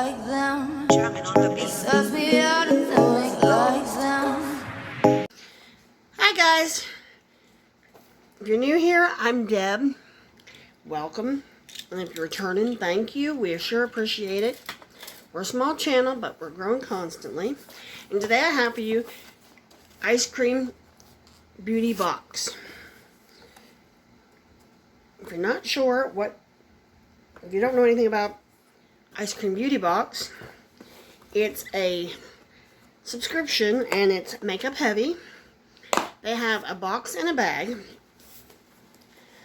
like them. It sucks me out to think like them. Hi guys, if you're new here, I'm Deb. Welcome, and if you're returning, thank you. We sure appreciate it. We're a small channel, but we're growing constantly. And today I have for you Eyescream Beauty box. If you're not sure if you don't know anything about Eyescream Beauty box, it's a subscription and it's makeup heavy. They have a box and a bag.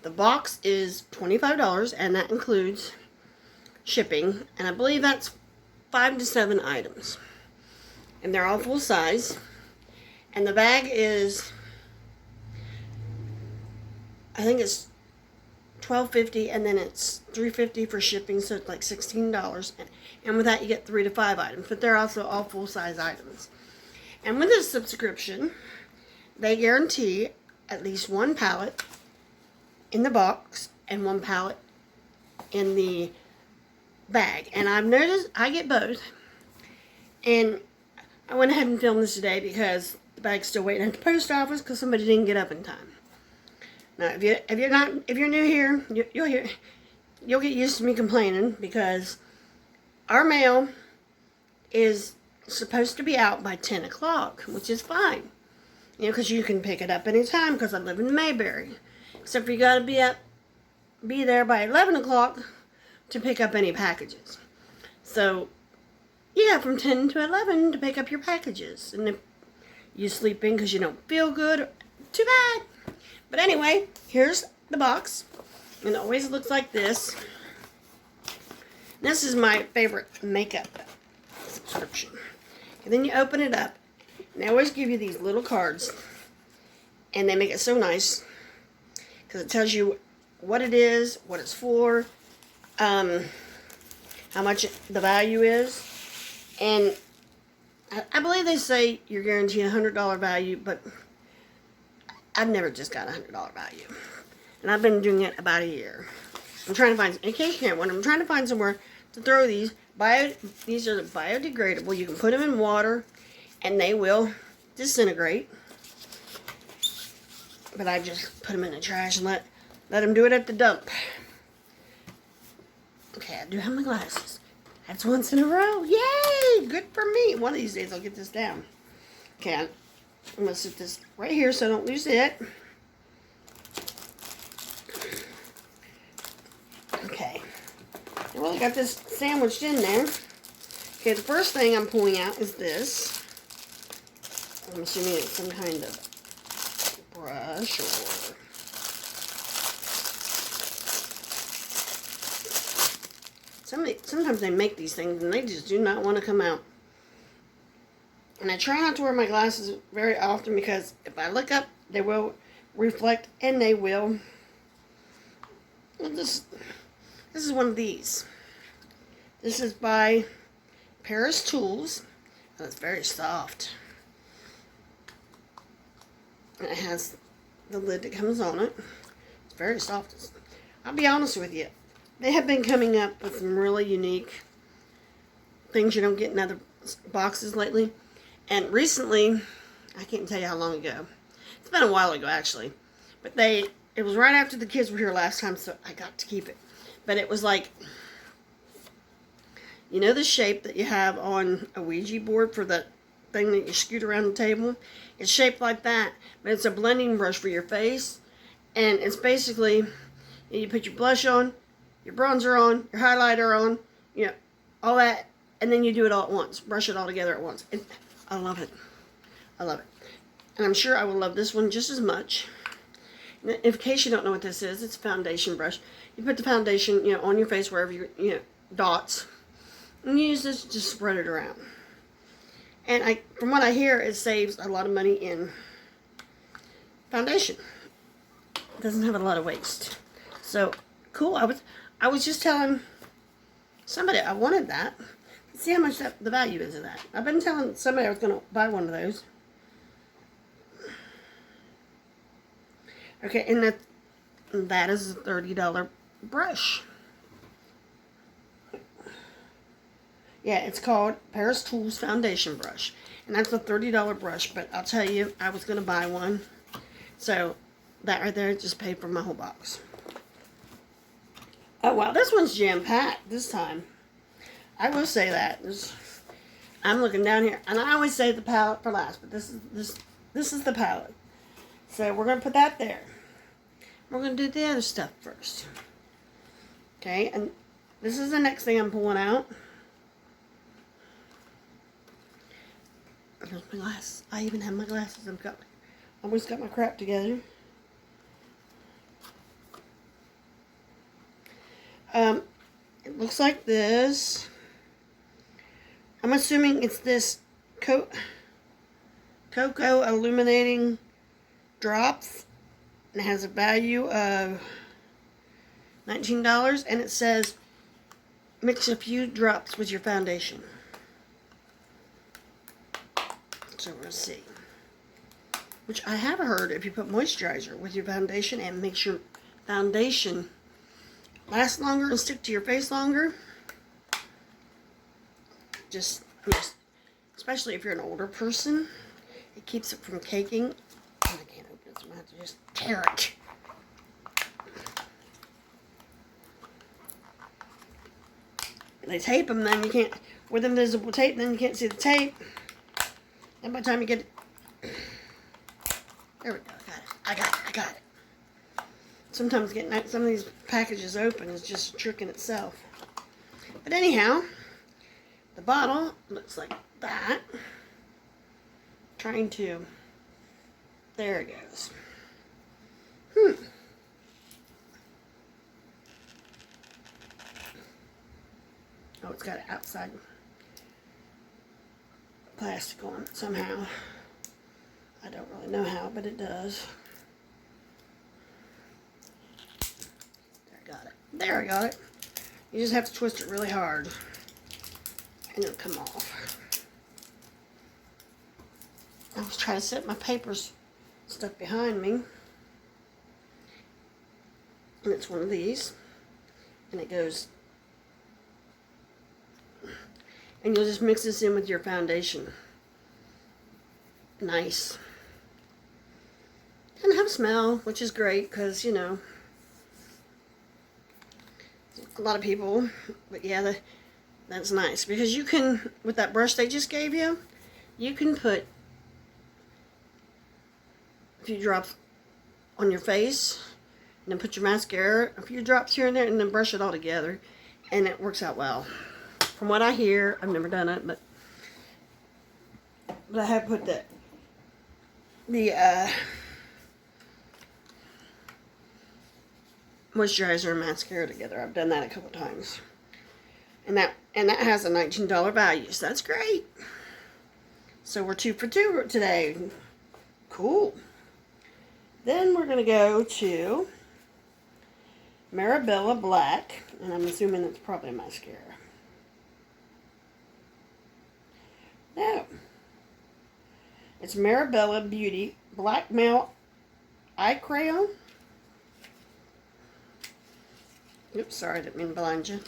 The box is $25 and that includes shipping, and I believe that's 5 to 7 items. And they're all full size. And the bag is, I think it's $12.50 and then it's $3.50 for shipping, so it's like $16. And with that you get 3 to 5 items, but they're also all full size items. And with this subscription, they guarantee at least one palette in the box and one palette in the bag. And I've noticed I get both. And I went ahead and filmed this today because the bag's still waiting at the post office because somebody didn't get up in time. Now, if you're new here, you'll get used to me complaining because our mail is supposed to be out by 10 o'clock, which is fine. You know, because you can pick it up anytime because I live in Mayberry. Except for you got to be there by 11 o'clock to pick up any packages. So, you got from 10 to 11 to pick up your packages. And if you sleep in because you don't feel good, too bad. But anyway, here's the box. And it always looks like this. This is my favorite makeup subscription. And then you open it up. And they always give you these little cards. And they make it so nice. Because it tells you what it is, what it's for, how much the value is. And I believe they say you're guaranteed a $100 value, but I've never just got a $100 value. And I've been doing it about a year. I'm trying to find, in case you can't one, I'm trying to find somewhere to throw these. These are biodegradable. You can put them in water and they will disintegrate. But I just put them in the trash and let them do it at the dump. Okay, I do have my glasses. That's once in a row. Yay! Good for me. One of these days I'll get this down. Okay, I'm going to sit this right here so I don't lose it. Okay. I really got this sandwiched in there. Okay, the first thing I'm pulling out is this. I'm assuming it's some kind of brush or sometimes they make these things and they just do not want to come out. And I try not to wear my glasses very often because if I look up, they will reflect and they will. Well, this is one of these. This is by Paris Tools, and it's very soft. And it has the lid that comes on it. It's very soft. I'll be honest with you. They have been coming up with some really unique things you don't get in other boxes lately. And recently, I can't tell you how long ago. It's been a while ago, actually. But it was right after the kids were here last time, so I got to keep it. But it was like, you know the shape that you have on a Ouija board for the thing that you scoot around the table? It's shaped like that, but it's a blending brush for your face. And it's basically, you put your blush on, your bronzer on, your highlighter on, you know, all that, and then you do it all at once. Brush it all together at once. I love it. I love it. And I'm sure I will love this one just as much. In case you don't know what this is, it's a foundation brush. You put the foundation, you know, on your face wherever you know, dots. And you use this to just spread it around. And from what I hear, it saves a lot of money in foundation. It doesn't have a lot of waste. So, cool. I was just telling somebody I wanted that. See how much the value is of that. I've been telling somebody I was going to buy one of those. Okay, and that is a $30 brush. Yeah, it's called Paris Tools Foundation Brush. And that's a $30 brush, but I'll tell you, I was going to buy one. So, that right there just paid for my whole box. Oh, wow, this one's jam-packed this time. I will say that. I'm looking down here, and I always say the palette for last, but this is the palette. So, we're going to put that there. We're going to do the other stuff first. Okay, and this is the next thing I'm pulling out. Here's my glasses. I even have my glasses. Almost got my crap together. It looks like this. I'm assuming it's this Coco Illuminating Drops. And it has a value of $19. And it says, mix a few drops with your foundation. So we'll see. Which I have heard if you put moisturizer with your foundation and makes your foundation last longer and stick to your face longer. Just especially if you're an older person, it keeps it from caking. I can't open it, so I'm going to have to just tear it. They tape them, then you can't, with invisible tape, then you can't see the tape. And by the time you get it, there we go, I got it. Sometimes getting some of these packages open is just a trick in itself. But anyhow, the bottle looks like that. Trying to, there it goes. Oh, it's got outside plastic on it somehow. I don't really know how, but it does. There, I got it. You just have to twist it really hard, and it'll come off. I was trying to set my papers stuff behind me, and it's one of these, and it goes, and you'll just mix this in with your foundation. Nice. Doesn't have a smell, which is great, because, you know, a lot of people, but yeah, that's nice, because you can, with that brush they just gave you, you can put a few drops on your face, and then put your mascara, a few drops here and there, and then brush it all together, and it works out well. From what I hear, I've never done it, but I have put the moisturizer and mascara together. I've done that a couple times, and that has a $19 value, so that's great. So we're 2 for 2 today. Cool. Then we're gonna go to Marabella Black, and I'm assuming that's probably a mascara. No, it's Marabella Beauty Black Male Eye Crayon. Oops, sorry, I didn't mean to blind you.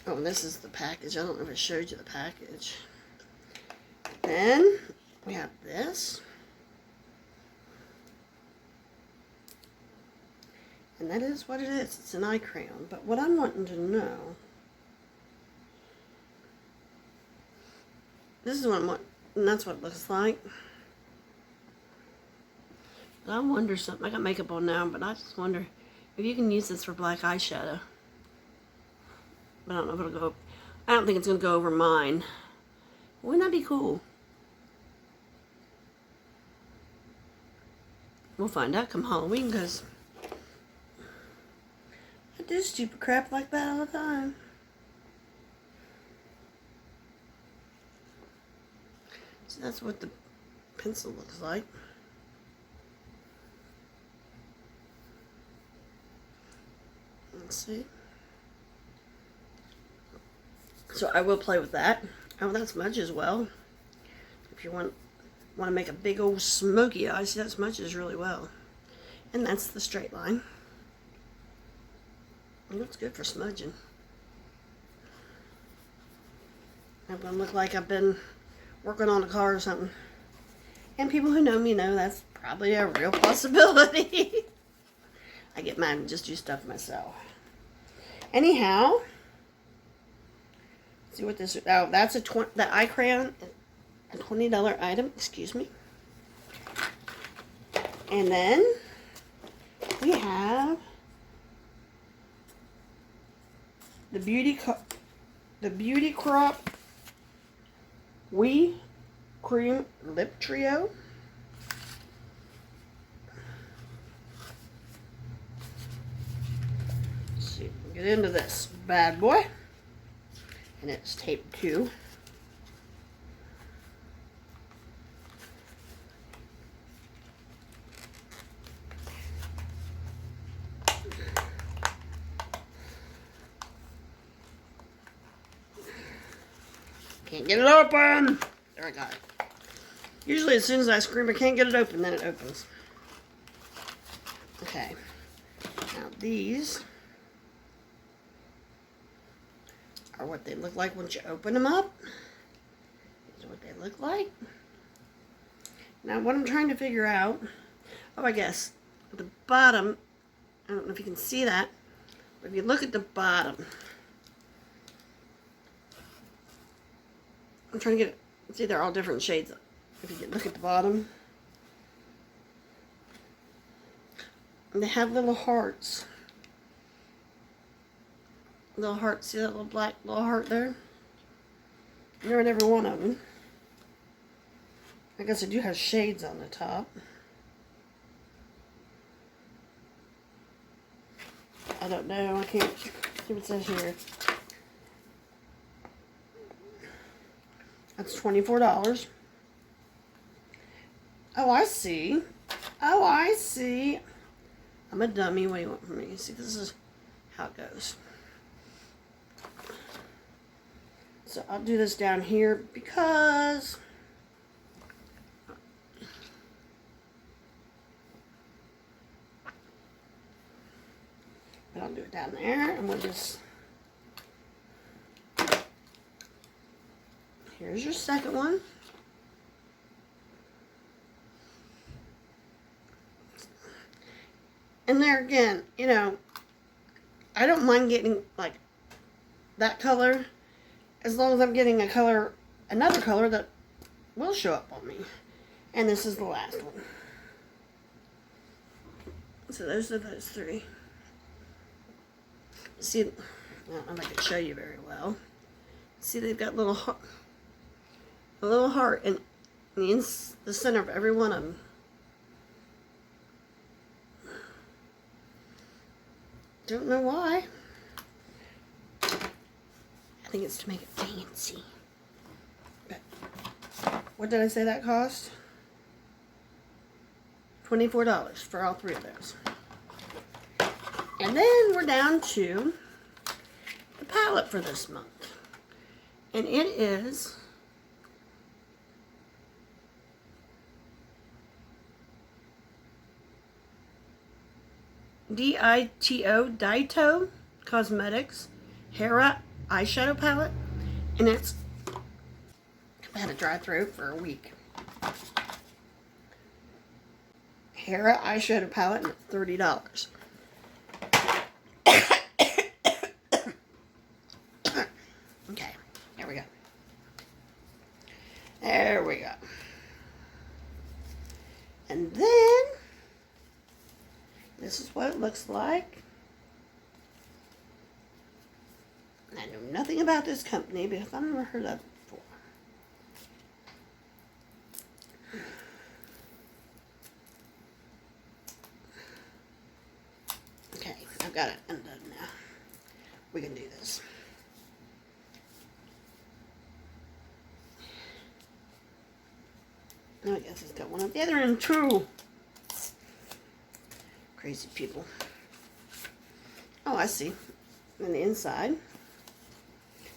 Oh, this is the package. I don't know if I showed you the package. Then we have this. And that is what it is. It's an eye crayon. But what I'm wanting to know, this is what I'm wanting, and that's what it looks like. I wonder something. I got makeup on now, but I just wonder if you can use this for black eyeshadow. But I don't know if it'll go. I don't think it's going to go over mine. Wouldn't that be cool? We'll find out come Halloween, because I do stupid crap like that all the time. So that's what the pencil looks like. Let's see. So I will play with that. Oh, that smudges well. If you want to make a big old smoky eye, see, that smudges really well. And that's the straight line. It looks good for smudging. I'm going to look like I've been working on a car or something. And people who know me know that's probably a real possibility. I get mad and just do stuff myself. Anyhow, see what this, oh, that's the eye crayon, a $20 item, excuse me. And then we have the BeautyCrop Cream Lip Trio. Let's see, get into this bad boy. And it's taped too. Can't get it open! There, I got it. Usually as soon as I scream I can't get it open, then it opens. Okay. Now these are what they look like once you open them up. These are what they look like. Now what I'm trying to figure out, oh, I guess at the bottom, I don't know if you can see that, but if you look at the bottom, I'm trying to get it, see they're all different shades. If you look at the bottom, and they have little hearts. Little heart, see that little black little heart there? They're in every one of them. I guess I do have shades on the top. I don't know, I can't see what it says here. That's $24. Oh, I see. Oh, I see. I'm a dummy. What do you want from me? See, this is how it goes. So I'll do this down here because I'll do it down there, and we'll just, here's your second one. And there again, you know, I don't mind getting like that color as long as I'm getting a color, another color that will show up on me. And this is the last one. So those are those three. See, I don't know if I can show you very well. See, they've got a little heart in the center of every one of them. Don't know why. I think it's to make it fancy. But what did I say that cost? $24 for all three of those. And then we're down to the palette for this month. And it is Dito Cosmetics Hera Eyeshadow Palette. And it's, I've had a dry throat for a week. Hera Eyeshadow Palette, and it's $30. Okay, there we go. There we go. And then, this is what it looks like. I know nothing about this company because I've never heard of it before. Okay, I've got it undone now. We can do this. I guess it's got one at the other end too. Crazy people. Oh, I see. On the inside.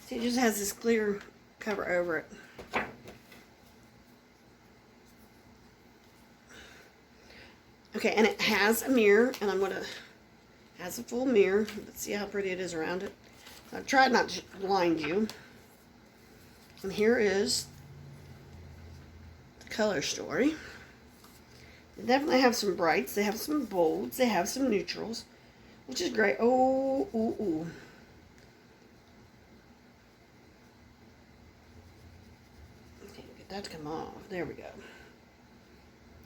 See, it just has this clear cover over it. Okay, and it has a mirror, and I'm gonna, has a full mirror. Let's see how pretty it is around it. I've tried not to blind you. And here is the color story. They definitely have some brights. They have some bolds. They have some neutrals, which is great. Oh, ooh, ooh. Okay, get that to come off. There we go.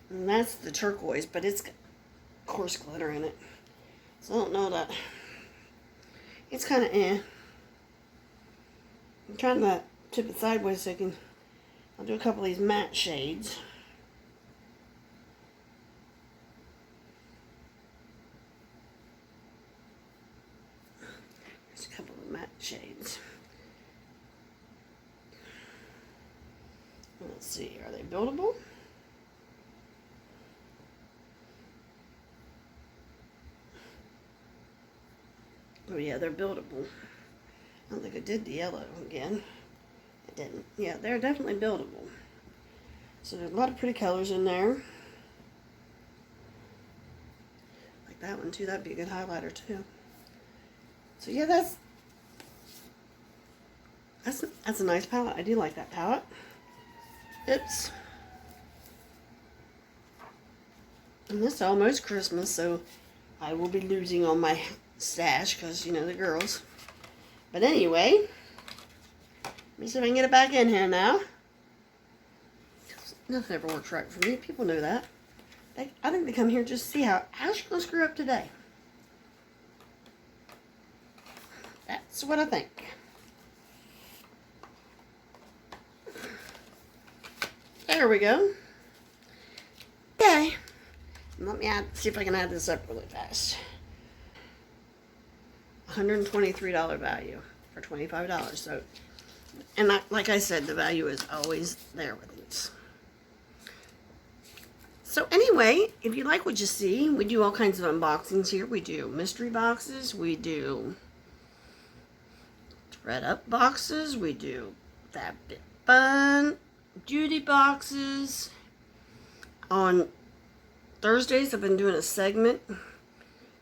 And that's the turquoise, but it's got coarse glitter in it. So I don't know that. It's kind of eh. I'm trying to tip it sideways so I'll do a couple of these matte shades. There's a couple of matte shades. Let's see, are they buildable? Oh yeah, they're buildable. I don't think I did the yellow again. I didn't. Yeah, they're definitely buildable. So there's a lot of pretty colors in there. Like that one too. That'd be a good highlighter too. So yeah, that's a nice palette. I do like that palette. Oops. And this is almost Christmas, so I will be losing on my stash because, you know, the girls. But anyway, let me see if I can get it back in here now. Nothing ever works right for me. People know that. I think they come here just to see how's she going to screw up today. That's what I think. There we go. Okay. Let me see if I can add this up really fast. $123 value for $25. So, and like I said, the value is always there with these. So anyway, if you like what you see, we do all kinds of unboxings here. We do mystery boxes. We do thread up boxes. We do Fab Bit Fun beauty boxes. On Thursdays, I've been doing a segment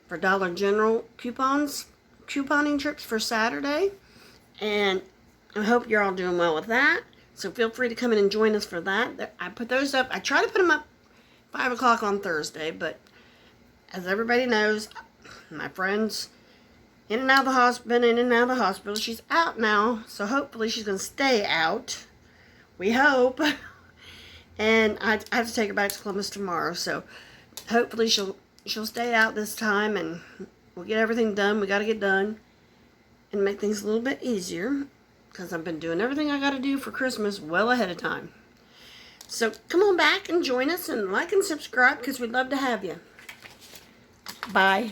for Dollar General couponing trips for Saturday, and I hope you're all doing well with that. So feel free to come in and join us for that. I put those up. I try to put them up 5 o'clock on Thursday, but as everybody knows, my friend's in and out of the hospital, been in and out of the hospital. She's out now, so hopefully she's going to stay out. We hope. And I have to take her back to Columbus tomorrow, so hopefully she'll stay out this time, and we'll get everything done. We got to get done and make things a little bit easier, because I've been doing everything I got to do for Christmas well ahead of time. So come on back and join us and like and subscribe, because we'd love to have you. Bye.